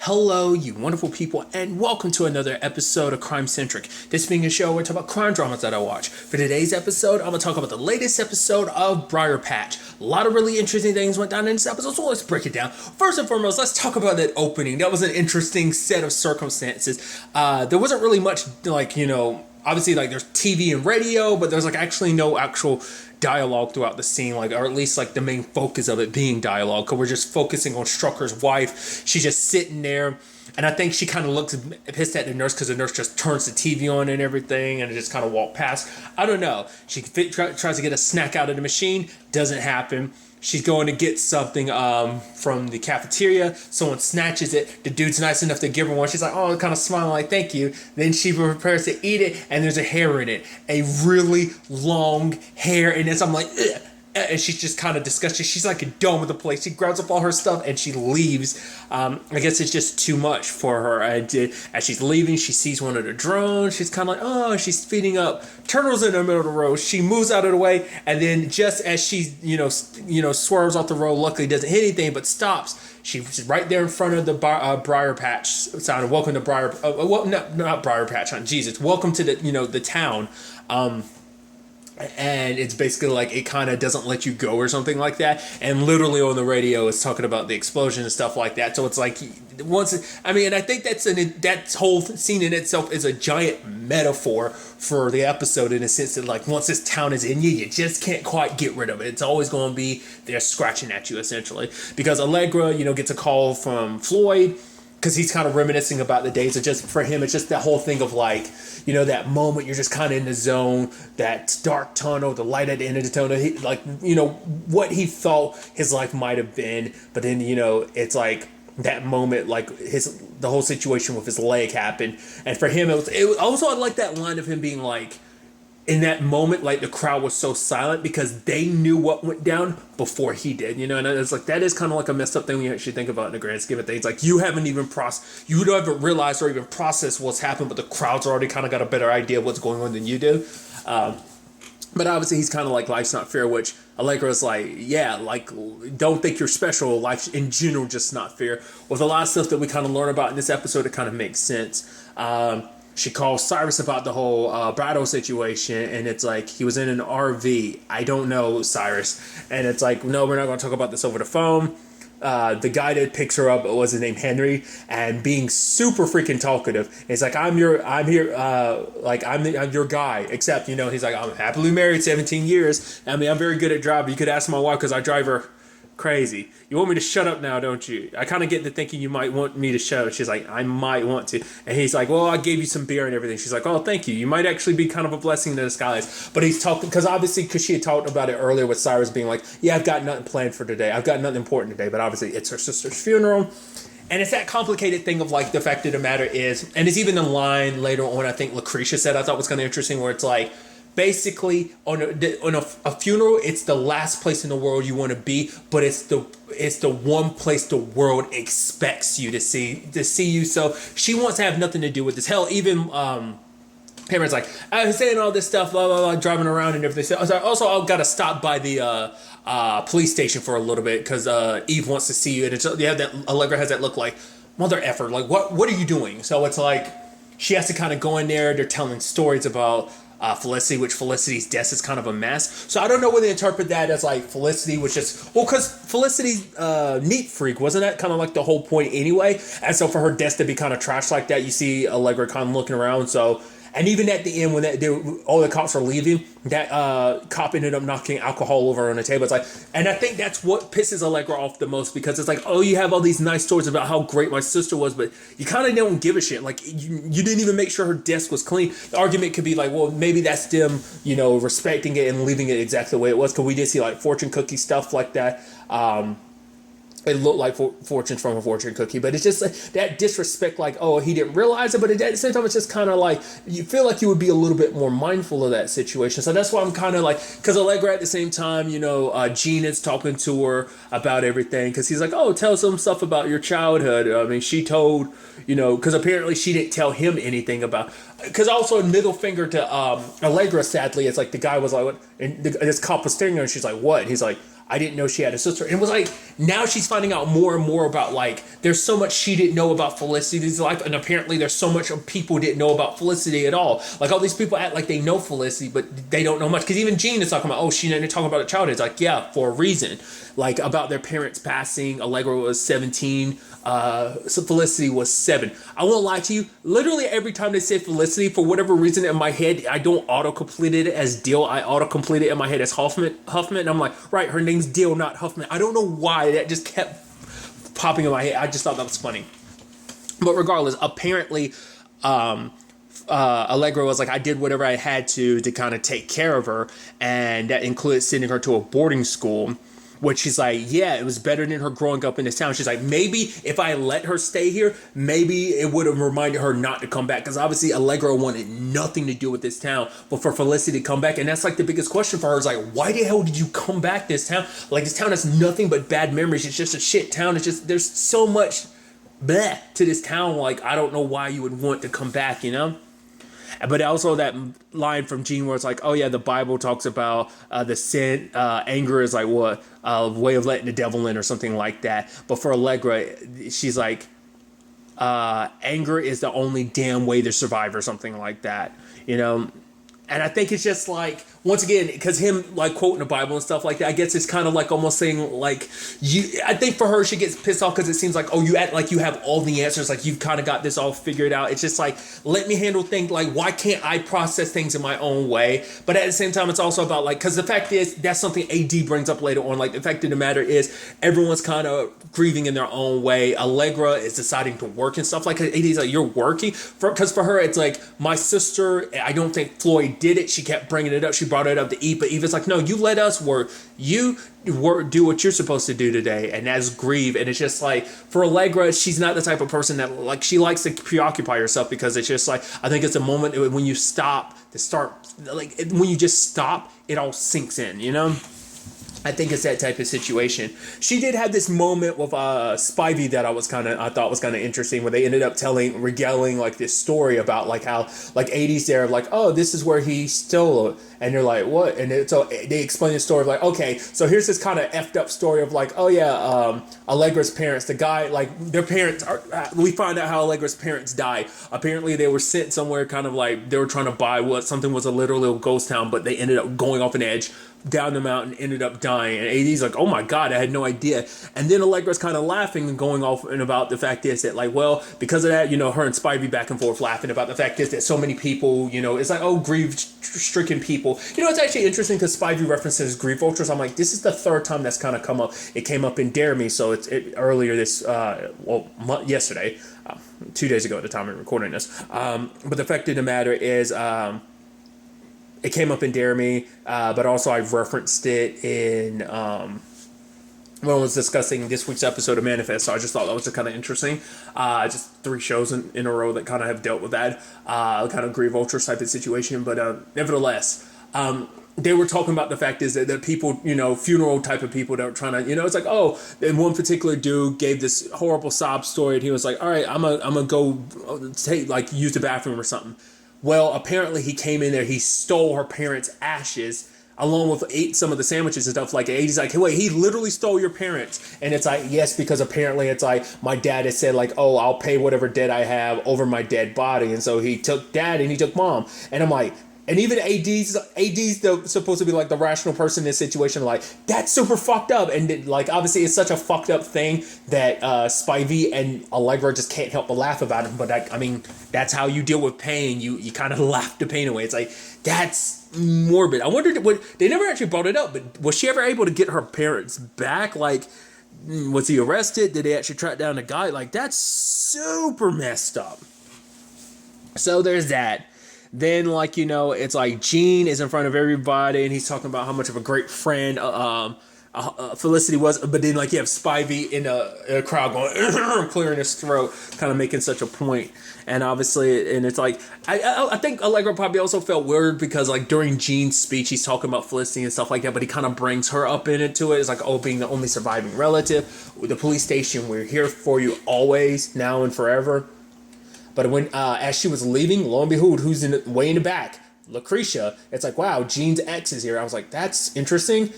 Hello, you wonderful people, and welcome to another episode of Crime Centric. This being a show where I talk about crime dramas that I watch. For today's episode, I'm going to talk about the latest episode of Briarpatch. A lot of really interesting things went down in this episode, so let's break it down. First and foremost, let's talk about that opening. That was an interesting set of circumstances. There wasn't really much, obviously, there's TV and radio, but there's actually no actual dialogue throughout the scene, or at least the main focus of it being dialogue, because we're just focusing on Strucker's wife. She's just sitting there, and I think she kind of looks pissed at the nurse because the nurse just turns the TV on and everything, and just kind of walk past. I don't know. She tries to get a snack out of the machine, doesn't happen. She's going to get something from the cafeteria. Someone snatches it. The dude's nice enough to give her one. She's like, oh, kind of smiling thank you. Then she prepares to eat it, and there's a hair in it. A really long hair in it. So I'm like, ugh. And she's just kind of disgusted. She's like a dome of the place. She grabs up all her stuff and she leaves. I guess it's just too much for her. And as she's leaving, she sees one of the drones. She's kind of like, oh, she's feeding up turtles in the middle of the road. She moves out of the way, and then just as she, swerves off the road, luckily doesn't hit anything, but stops. She's right there in front of the Briarpatch sign. Welcome to not Briarpatch. Jesus, welcome to the town. And it's basically it kind of doesn't let you go or something like that. And literally on the radio it's talking about the explosion and stuff like that. So it's and I think that whole scene in itself is a giant metaphor for the episode, in a sense that once this town is in you, you just can't quite get rid of it. It's always going to be there scratching at you, essentially. Because Allegra, gets a call from Floyd, because he's kind of reminiscing about the days. Just for him, it's just that whole thing of that moment you're just kind of in the zone, that dark tunnel, the light at the end of the tunnel, what he thought his life might have been. But then, it's that moment, the whole situation with his leg happened. And for him, it was also, I like that line of him being in that moment, the crowd was so silent because they knew what went down before he did, and it's that is kind of a messed up thing when you actually think about in the grand scheme of things. You haven't realized or even processed what's happened, but the crowd's already kind of got a better idea of what's going on than you do. But obviously he's kind of life's not fair, which Allegra's don't think you're special. Life in general just not fair. With a lot of stuff that we kind of learn about in this episode, it kind of makes sense. She calls Cyrus about the whole Brado situation, and it's he was in an RV. I don't know, Cyrus. And it's no, we're not going to talk about this over the phone. The guy that picks her up was his name Henry, and being super freaking talkative. It's I'm your guy. Except he's I'm happily married 17 years. I'm very good at driving. You could ask my wife because I drive her crazy. You want me to shut up now, don't you? I kind of get to thinking you might want me to shut up. She's I might want to. And he's well, I gave you some beer and everything. She's oh, thank you. You might actually be kind of a blessing in disguise. But he's talking, because she had talked about it earlier with Cyrus being yeah, I've got nothing planned for today. I've got nothing important today. But obviously it's her sister's funeral. And it's that complicated thing of the fact of the matter is, and it's even a line later on, I think Lucretia said, I thought was kind of interesting, where it's basically on a funeral, it's the last place in the world you want to be, but it's the one place the world expects you to see you. So she wants to have nothing to do with this. Hell, even Cameron's I was saying all this stuff, blah blah blah, driving around and everything. So also, I've got to stop by the police station for a little bit because Eve wants to see you, and Allegra has that look mother effer, what are you doing? So it's she has to kind of go in there. They're telling stories about Felicity, which Felicity's death is kind of a mess. So I don't know whether they interpret that as Felicity was just, because Felicity's neat freak, wasn't that kind of the whole point anyway? And so for her death to be kind of trash like that, you see Allegra kind of looking around. So, and even at the end when all the cops are leaving, that cop ended up knocking alcohol over on the table. It's and I think that's what pisses Allegra off the most, because it's oh, you have all these nice stories about how great my sister was, but you kind of don't give a shit. You didn't even make sure her desk was clean. The argument could be well, maybe that's them, respecting it and leaving it exactly the way it was, because we did see fortune cookie stuff like that. It looked like fortunes from a fortune cookie, but it's just that disrespect, oh, he didn't realize it, but at the same time, it's just kind of you feel you would be a little bit more mindful of that situation. So that's why I'm kind of because Allegra at the same time, Gene is talking to her about everything, because he's oh, tell some stuff about your childhood. I mean, she told, because apparently she didn't tell him anything about, because also middle finger to Allegra, sadly, it's the guy was what, and this cop was staring at her, and she's what? And he's I didn't know she had a sister. And it was like, now she's finding out more and more about, like, there's so much she didn't know about Felicity's life. And apparently there's so much people didn't know about Felicity at all. Like, all these people act like they know Felicity, but they don't know much. Because even Jean is talking about, oh, she didn't talk about her childhood. It's like, yeah, for a reason. Like, about their parents passing. Allegra was 17. So Felicity was 7. I won't lie to you. Literally every time they say Felicity, for whatever reason in my head, I don't auto-complete it as Dill. I auto-complete it in my head as Huffman. And I'm like, right, her name's Dill, not Huffman. I don't know why that just kept popping in my head. I just thought that was funny. But regardless, apparently, Allegra was like, I did whatever I had to kind of take care of her, and that included sending her to a boarding school. Which she's like, yeah, it was better than her growing up in this town. She's like, maybe if I let her stay here, maybe it would have reminded her not to come back. Because obviously Allegra wanted nothing to do with this town. But for Felicity to come back, and that's like the biggest question for her, is like, why the hell did you come back this town? Like, this town has nothing but bad memories. It's just a shit town. It's just, there's so much bleh to this town. Like, I don't know why you would want to come back, you know? But also that line from Jean where it's like, oh yeah, the Bible talks about the sin, anger is like what, a way of letting the devil in or something like that. But for Allegra, she's like, anger is the only damn way to survive or something like that, you know? And I think it's just like, once again, because him like quoting the Bible and stuff like that, I guess it's kind of like almost saying like, I think for her, she gets pissed off because it seems like, oh, you act like you have all the answers, like you've kind of got this all figured out. It's just like, let me handle things, like why can't I process things in my own way? But at the same time, it's also about like, because the fact is, that's something AD brings up later on. Like, the fact of the matter is, everyone's kind of grieving in their own way. Allegra is deciding to work and stuff like that. AD's like, you're working? Because for her, it's like, my sister, I don't think Floyd did it. She kept bringing it up. She brought it up to Eve, but Eva's like, no, you let us work. You work, do what you're supposed to do today, and that's grieve. And it's just like, for Allegra, she's not the type of person that, like, she likes to preoccupy herself, because it's just like, I think it's a moment when you stop to start, like, when you just stop, it all sinks in, you know? I think it's that type of situation. She did have this moment with Spivey that I thought was kind of interesting, where they ended up regaling like this story about like how like 80s there, like, oh, this is where he stole it. And they're like, what? And so they explain the story of like, okay, so here's this kind of effed up story of like, oh yeah, Allegra's parents, the guy, like their parents are, we find out how Allegra's parents died. Apparently they were sent somewhere, kind of like they were trying to buy something was a literal ghost town, but they ended up going off an edge down the mountain, ended up dying. And AD's like, oh my God, I had no idea. And then Allegra's kind of laughing and going off and about the fact is that like, well, because of that, you know, her and Spivey back and forth laughing about the fact is that so many people, you know, it's like, oh, grief-stricken people. You know, it's actually interesting because Spivey references grief ultras. I'm like, this is the third time that's kind of come up. It came up in Dare Me, so it's earlier this, yesterday, 2 days ago at the time of recording this. But the fact of the matter is, it came up in Dare Me, but also I've referenced it in when I was discussing this week's episode of Manifest, so I just thought that was kind of interesting. Just 3 shows in a row that kind of have dealt with that kind of grief ultra type of situation, but nevertheless, they were talking about the fact is that the people, you know, funeral type of people that were trying to, you know, it's like, oh, and one particular dude gave this horrible sob story, and he was like, all right, I'm gonna go use the bathroom or something. Well, apparently he came in there, he stole her parents' ashes along with ate some of the sandwiches and stuff. Like, he's like, hey, wait, he literally stole your parents. And it's like, yes, because apparently it's like, my dad has said like, oh, I'll pay whatever debt I have over my dead body. And so he took dad and he took mom. And I'm like, and even AD's supposed to be like the rational person in this situation, like, that's super fucked up. And like, obviously it's such a fucked up thing that Spivey and Allegra just can't help but laugh about it. But I mean, that's how you deal with pain. You kind of laugh the pain away. It's like, that's morbid. I wondered, they never actually brought it up, but was she ever able to get her parents back? Like, was he arrested? Did they actually track down the guy? Like, that's super messed up. So there's that. Then, like, you know, it's like Gene is in front of everybody and he's talking about how much of a great friend Felicity was. But then, like, you have Spivey in a crowd going, clearing his throat, kind of making such a point. And obviously, and it's like, I think Allegra probably also felt weird because, like, during Gene's speech, he's talking about Felicity and stuff like that, but he kind of brings her up into it. It's like, oh, being the only surviving relative. With the police station, we're here for you always, now and forever. But when, as she was leaving, lo and behold, who's way in the back? Lucretia. It's like, wow, Gene's ex is here. I was like, that's interesting.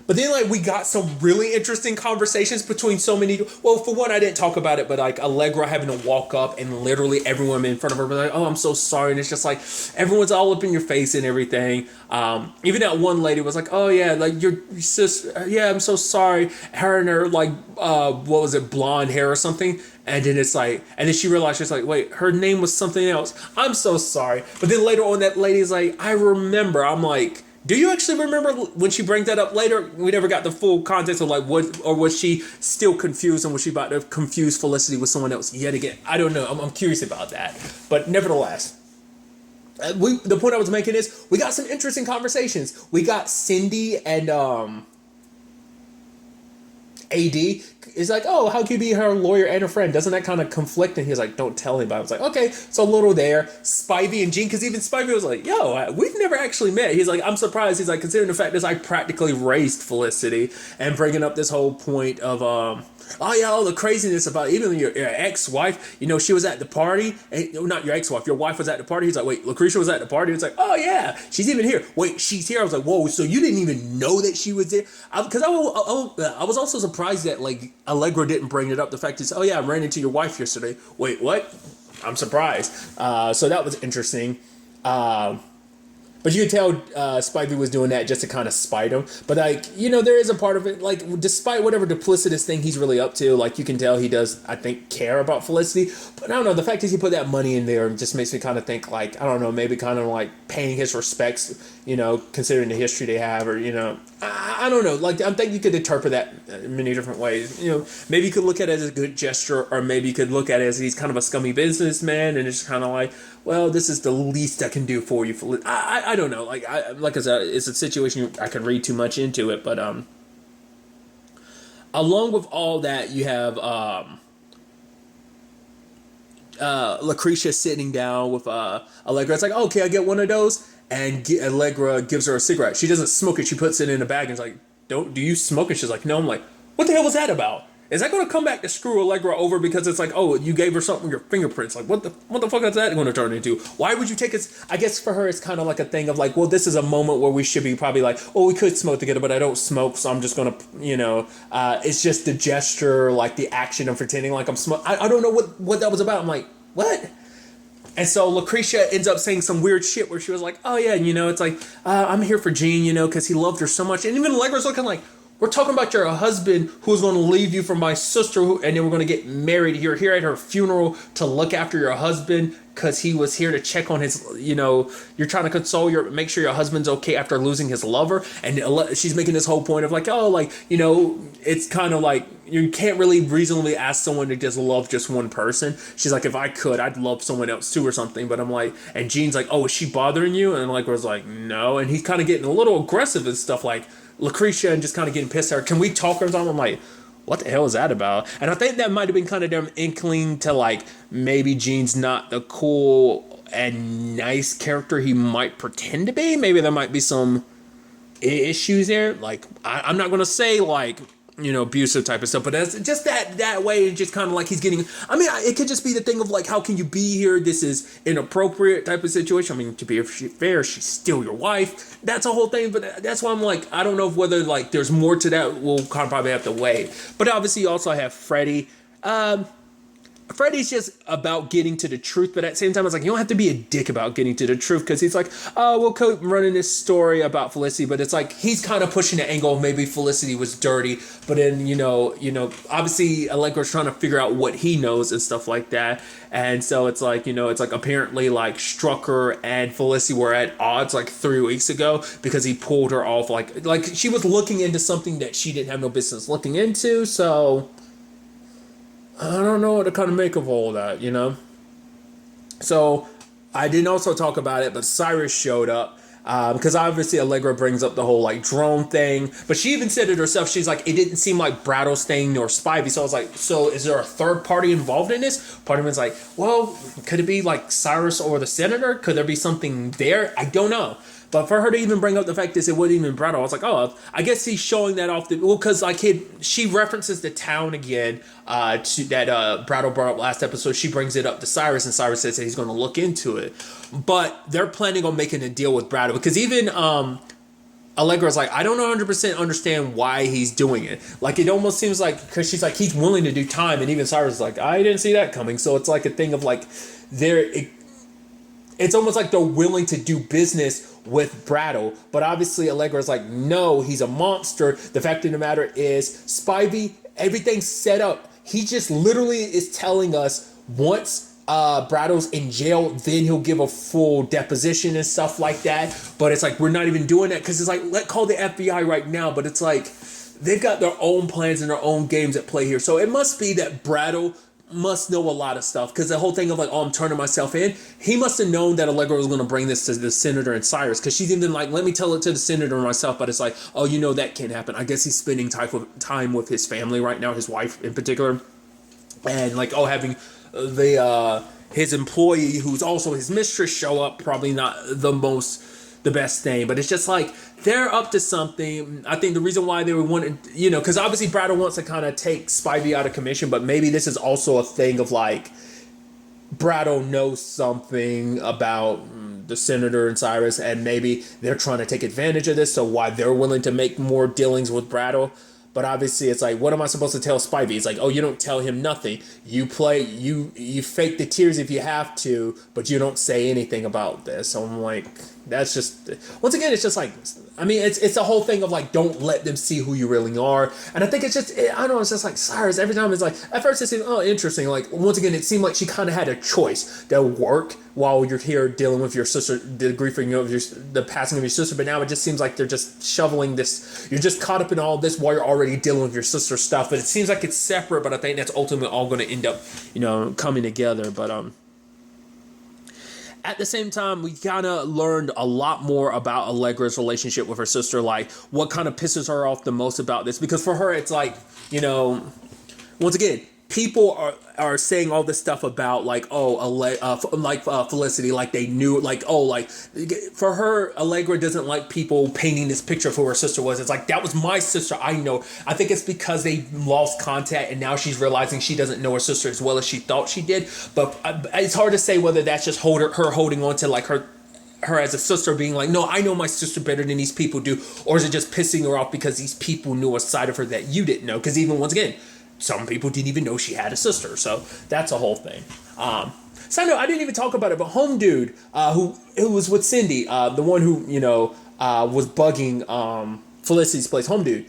But then, like, we got some really interesting conversations between so many. Well, for one, I didn't talk about it, but like Allegra having to walk up and literally everyone in front of her be like, "Oh, I'm so sorry," and it's just like everyone's all up in your face and everything. Even that one lady was like, "Oh yeah, like your sister. Yeah, I'm so sorry." Her and her like, what was it, blonde hair or something. And then it's like, and then she realized she's like, wait, her name was something else. I'm so sorry. But then later on, that lady's like, I remember. I'm like, do you actually remember when she brings that up later? We never got the full context of like what, or was she still confused and was she about to confuse Felicity with someone else yet again? I don't know. I'm curious about that. But nevertheless, the point I was making is we got some interesting conversations. We got Cindy and AD is like, oh, how can you be her lawyer and her friend? Doesn't that kind of conflict? And he's like, don't tell anybody. I was like, okay, so a little there. Spivey and Jean, because even Spivey was like, yo, we've never actually met. He's like, I'm surprised. He's like, considering the fact that I practically raised Felicity, and bringing up this whole point of, oh yeah, all the craziness about even your ex-wife, you know, she was at the party, and not your ex-wife, your wife was at the party. He's like, wait, Lucretia was at the party? It's like, oh yeah, she's even here. Wait, she's here. I was like, whoa, so you didn't even know that she was there? Because I was also surprised that like Allegra didn't bring it up. The fact is, oh yeah, I ran into your wife yesterday. Wait, what? I'm surprised. So that was interesting. But you could tell Spivey was doing that just to kind of spite him. But, like, you know, there is a part of it, like, despite whatever duplicitous thing he's really up to, like, you can tell he does, I think, care about Felicity. But I don't know, the fact is he put that money in there just makes me kind of think, like, I don't know, maybe kind of, like, paying his respects, you know, considering the history they have, or, you know, I don't know. Like, I think you could interpret that in many different ways. You know, maybe you could look at it as a good gesture, or maybe you could look at it as he's kind of a scummy businessman, and it's kind of like, well, this is the least I can do for you. I don't know. Like I said, it's a situation I could read too much into it. But along with all that, you have Lucretia sitting down with Allegra. It's like, okay, I get one of those, and Allegra gives her a cigarette. She doesn't smoke it. She puts it in a bag and is like, do you smoke it? She's like, no. I'm like, what the hell was that about? Is that going to come back to screw Allegra over because it's like, oh, you gave her something with your fingerprints? Like, what the fuck is that going to turn into? Why would you take it? I guess for her, it's kind of like a thing of like, well, this is a moment where we should be probably like, oh, we could smoke together, but I don't smoke, so I'm just going to, you know, it's just the gesture, like the action of pretending like I'm smoking. I don't know what that was about. I'm like, what? And so Lucretia ends up saying some weird shit where she was like, oh, yeah, you know, it's like, I'm here for Jean, you know, because he loved her so much. And even Allegra's looking like, we're talking about your husband who's going to leave you for my sister, and then we're going to get married. You're here at her funeral to look after your husband because he was here to check on his, you know, you're trying to make sure your husband's okay after losing his lover. And she's making this whole point of like, oh, like, you know, it's kind of like you can't really reasonably ask someone to just love just one person. She's like, if I could, I'd love someone else too or something. But I'm like, and Jean's like, oh, is she bothering you? And like, was like, no. And he's kind of getting a little aggressive and stuff like, Lucretia and just kind of getting pissed at her. Can we talk or something? I'm like, what the hell is that about? And I think that might have been kind of them inkling to like maybe Jean's not the cool and nice character he might pretend to be. Maybe there might be some issues there. Like I'm not gonna say like, you know, abusive type of stuff, but that's just that way. It's just kind of like he's getting. I mean, it could just be the thing of like, how can you be here? This is inappropriate type of situation. I mean, to be fair, she's still your wife. That's a whole thing. But that's why I'm like, I don't know whether like there's more to that. We'll kind of probably have to wait. But obviously, you also have Freddie. Freddie's just about getting to the truth, but at the same time, it's like, you don't have to be a dick about getting to the truth, because he's like, oh, we'll keep running this story about Felicity, but it's like, he's kind of pushing the angle of maybe Felicity was dirty, but then, you know, obviously Allegra's trying to figure out what he knows and stuff like that, and so it's like, you know, it's like apparently like Strucker and Felicity were at odds like 3 weeks ago, because he pulled her off, like she was looking into something that she didn't have no business looking into, so I don't know what to kind of make of all that, you know? So, I didn't also talk about it, but Cyrus showed up. Because obviously Allegra brings up the whole, like, drone thing. But she even said it herself. She's like, it didn't seem like Brattle's thing nor Spivey. So I was like, so is there a third party involved in this? Part of me's like, well, could it be, like, Cyrus or the senator? Could there be something there? I don't know. But for her to even bring up the fact that it wasn't even Brattle, I was like, oh, I guess he's showing that off. Because like she references the town again that Brattle brought up last episode. She brings it up to Cyrus, and Cyrus says that he's going to look into it. But they're planning on making a deal with Brattle, because even Allegra's like, I don't 100% understand why he's doing it. Like, it almost seems like, because she's like, he's willing to do time, and even Cyrus is like, I didn't see that coming. So it's like a thing of like, it's almost like they're willing to do business with Brattle, but obviously Allegra's like, no, he's a monster. The fact of the matter is, Spivey, everything's set up. He just literally is telling us once Brattle's in jail, then he'll give a full deposition and stuff like that. But it's like, we're not even doing that because it's like, let's call the FBI right now. But it's like, they've got their own plans and their own games at play here. So it must be that Brattle must know a lot of stuff, because the whole thing of like, oh, I'm turning myself in, he must have known that Allegra was going to bring this to the senator and Cyrus, because she's even like, let me tell it to the senator myself. But it's like, oh, you know, that can't happen. I guess he's spending time with his family right now, his wife in particular, and like, oh, having the his employee who's also his mistress show up, probably not the best thing. But it's just like, they're up to something. I think the reason why they would want to, you know, because obviously Brattle wants to kind of take Spivey out of commission, but maybe this is also a thing of like, Brattle knows something about the senator and Cyrus, and maybe they're trying to take advantage of this, so why they're willing to make more dealings with Brattle. But obviously it's like, what am I supposed to tell Spivey? It's like, oh, you don't tell him nothing. You fake the tears if you have to, but you don't say anything about this. So I'm like, that's just, once again, it's just like, I mean, it's a whole thing of like, don't let them see who you really are. And I think it's just, I don't know, it's just like Cyrus, every time it's like, at first it seemed, oh, interesting. Like, once again, it seemed like she kind of had a choice to work while you're here dealing with your sister, the grieving of the passing of your sister. But now it just seems like they're just shoveling this, you're just caught up in all this while you're already dealing with your sister's stuff. But it seems like it's separate, but I think that's ultimately all going to end up, you know, coming together. But, at the same time, we kind of learned a lot more about Allegra's relationship with her sister, like what kind of pisses her off the most about this. Because for her, it's like, you know, once again, people are saying all this stuff about like, oh, Felicity, like they knew, like, oh, like for her, Allegra doesn't like people painting this picture of who her sister was. It's like, that was my sister, I know. I think it's because they lost contact and now she's realizing she doesn't know her sister as well as she thought she did. But it's hard to say whether that's just her holding on to like her as a sister being like, no, I know my sister better than these people do, or is it just pissing her off because these people knew a side of her that you didn't know? Because even once again, some people didn't even know she had a sister, so that's a whole thing. Side note, I didn't even talk about it, but Home Dude, who was with Cindy, the one who, you know, was bugging Felicity's place, Home Dude,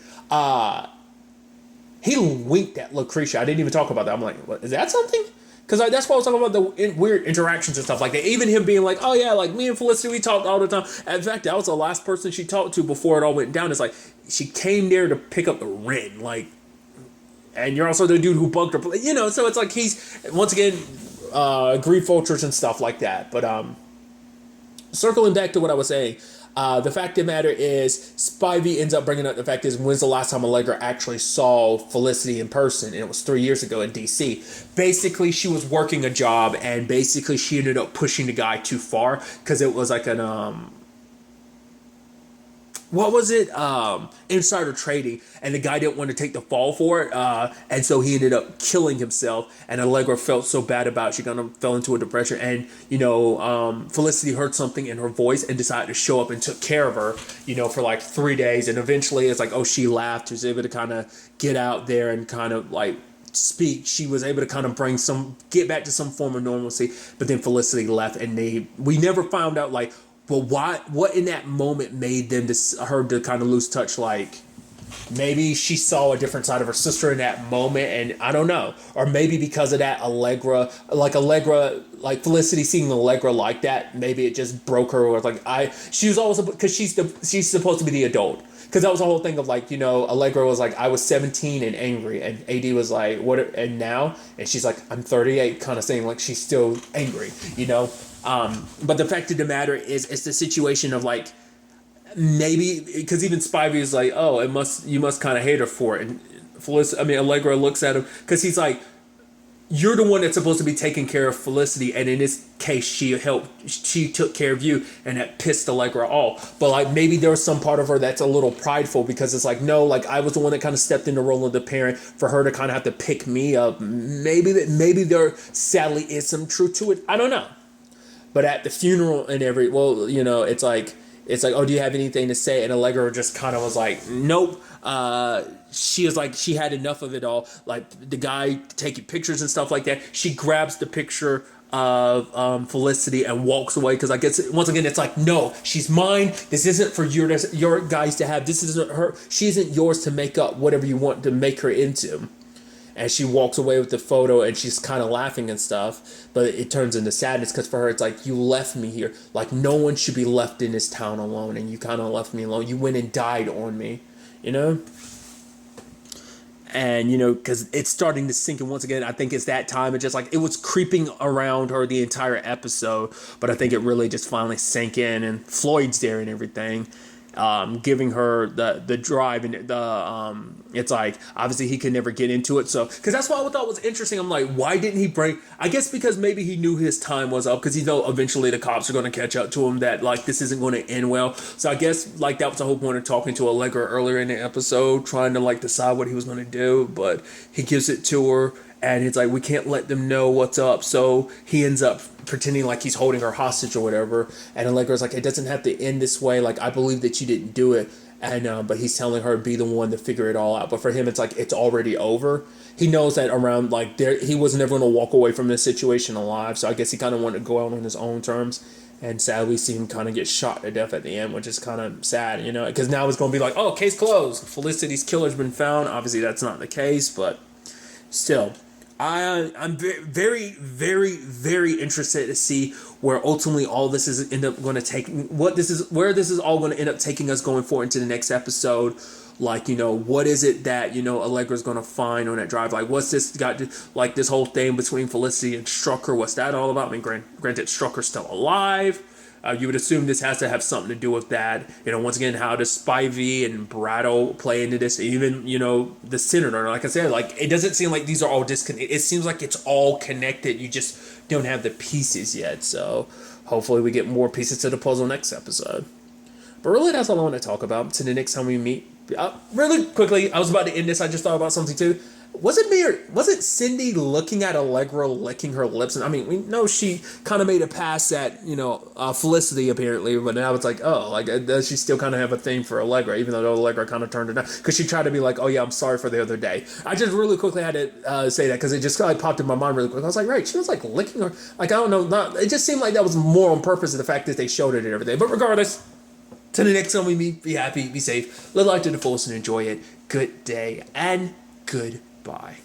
he winked at Lucretia. I didn't even talk about that. I'm like, what, is that something? Because that's why I was talking about the weird interactions and stuff like that. Even him being like, oh yeah, like me and Felicity, we talked all the time. In fact, that was the last person she talked to before it all went down. It's like, she came there to pick up the rent, like, and you're also the dude who bugged her, you know, so it's like he's, once again, grief vultures and stuff like that. But circling back to what I was saying, the fact of the matter is, Spivey ends up bringing up the fact is, when's the last time Allegra actually saw Felicity in person? And it was 3 years ago in D.C. Basically, she was working a job, and basically she ended up pushing the guy too far, because it was like an, what was it? Insider trading, and the guy didn't want to take the fall for it, and so he ended up killing himself, and Allegra felt so bad about it, she kind of fell into a depression, and, you know, Felicity heard something in her voice and decided to show up and took care of her, you know, for like 3 days, and eventually it's like, oh, she laughed, she was able to kind of get out there and kind of like speak, she was able to kind of get back to some form of normalcy, but then Felicity left, and we never found out, like, but what in that moment made her to kind of lose touch? Like, maybe she saw a different side of her sister in that moment, and I don't know. Or maybe because of that, Allegra, like Felicity seeing Allegra like that, maybe it just broke her. Or like, she was always, because she's supposed to be the adult. Because that was the whole thing of like, you know, Allegra was like, I was 17 and angry, and AD was like, what? And now, and she's like, I'm 38, kind of saying like she's still angry, you know. But the fact of the matter is, it's the situation of like, maybe, because even Spivey is like, oh, you must kind of hate her for it. And Allegra looks at him, because he's like, you're the one that's supposed to be taking care of Felicity, and in this case, she took care of you, and that pissed Allegra off. But like, maybe there's some part of her that's a little prideful, because it's like, no, like I was the one that kind of stepped in the role of the parent for her to kind of have to pick me up. Maybe there sadly is some truth to it. I don't know. But at the funeral and you know, it's like, it's like, oh, do you have anything to say? And Allegra just kind of was like, nope. She was like, she had enough of it all. Like the guy taking pictures and stuff like that. She grabs the picture of Felicity and walks away, because I guess once again it's like, no, she's mine. This isn't for your guys to have. This isn't her. She isn't yours to make up whatever you want to make her into. And she walks away with the photo, and she's kind of laughing and stuff, but it turns into sadness, because for her it's like, you left me here. Like, no one should be left in this town alone, and you kind of left me alone. You went and died on me, you know? And, you know, because it's starting to sink in once again. I think it's that time. It's just like, it was creeping around her the entire episode, but I think it really just finally sank in, and Floyd's there and everything. Giving her the drive, and it's like, obviously he could never get into it, so, because that's what I thought was interesting. I'm like, why didn't he bring, I guess because maybe he knew his time was up, because he know eventually the cops are going to catch up to him, that like this isn't going to end well. So I guess like that was the whole point of talking to Allegra earlier in the episode, trying to like decide what he was going to do, but he gives it to her. And it's like, we can't let them know what's up. So he ends up pretending like he's holding her hostage or whatever. And Allegra's like, it doesn't have to end this way. Like, I believe that you didn't do it. And but he's telling her to be the one to figure it all out. But for him, it's like, it's already over. He knows that around, like, there, he was never going to walk away from this situation alive. So I guess he kind of wanted to go out on his own terms. And sadly, see him kind of get shot to death at the end, which is kind of sad, you know. Because now it's going to be like, oh, case closed. Felicity's killer's been found. Obviously, that's not the case, but still. I'm very, very, very interested to see where ultimately all this is end up going to take. Where this is all going to end up taking us going forward into the next episode. Like, you know, what is it that, you know, Allegra's going to find on that drive? Like, what's this got to, like, this whole thing between Felicity and Strucker? What's that all about? I mean, granted, Strucker's still alive. You would assume this has to have something to do with that. You know, once again, how does Spivey and Brattle play into this? Even, you know, the Senator, like I said, like, it doesn't seem like these are all disconnected. It seems like it's all connected. You just don't have the pieces yet. So hopefully we get more pieces to the puzzle next episode. But really, that's all I want to talk about. To the next time we meet. Really quickly, I was about to end this. I just thought about something too. Was it me or was it Cindy looking at Allegra licking her lips? And I mean, we know she kind of made a pass at, you know, Felicity apparently, but now it's like, oh, like, does she still kind of have a thing for Allegra, even though Allegra kind of turned her down? Because she tried to be like, oh yeah, I'm sorry for the other day. I just really quickly had to say that, because it just like popped in my mind really quick. I was like, right, she was like licking her. Like, I don't know, it just seemed like that was more on purpose of the fact that they showed it and everything. But regardless, till the next time we meet, be happy, be safe, live life to the fullest and enjoy it. Good day and goodbye.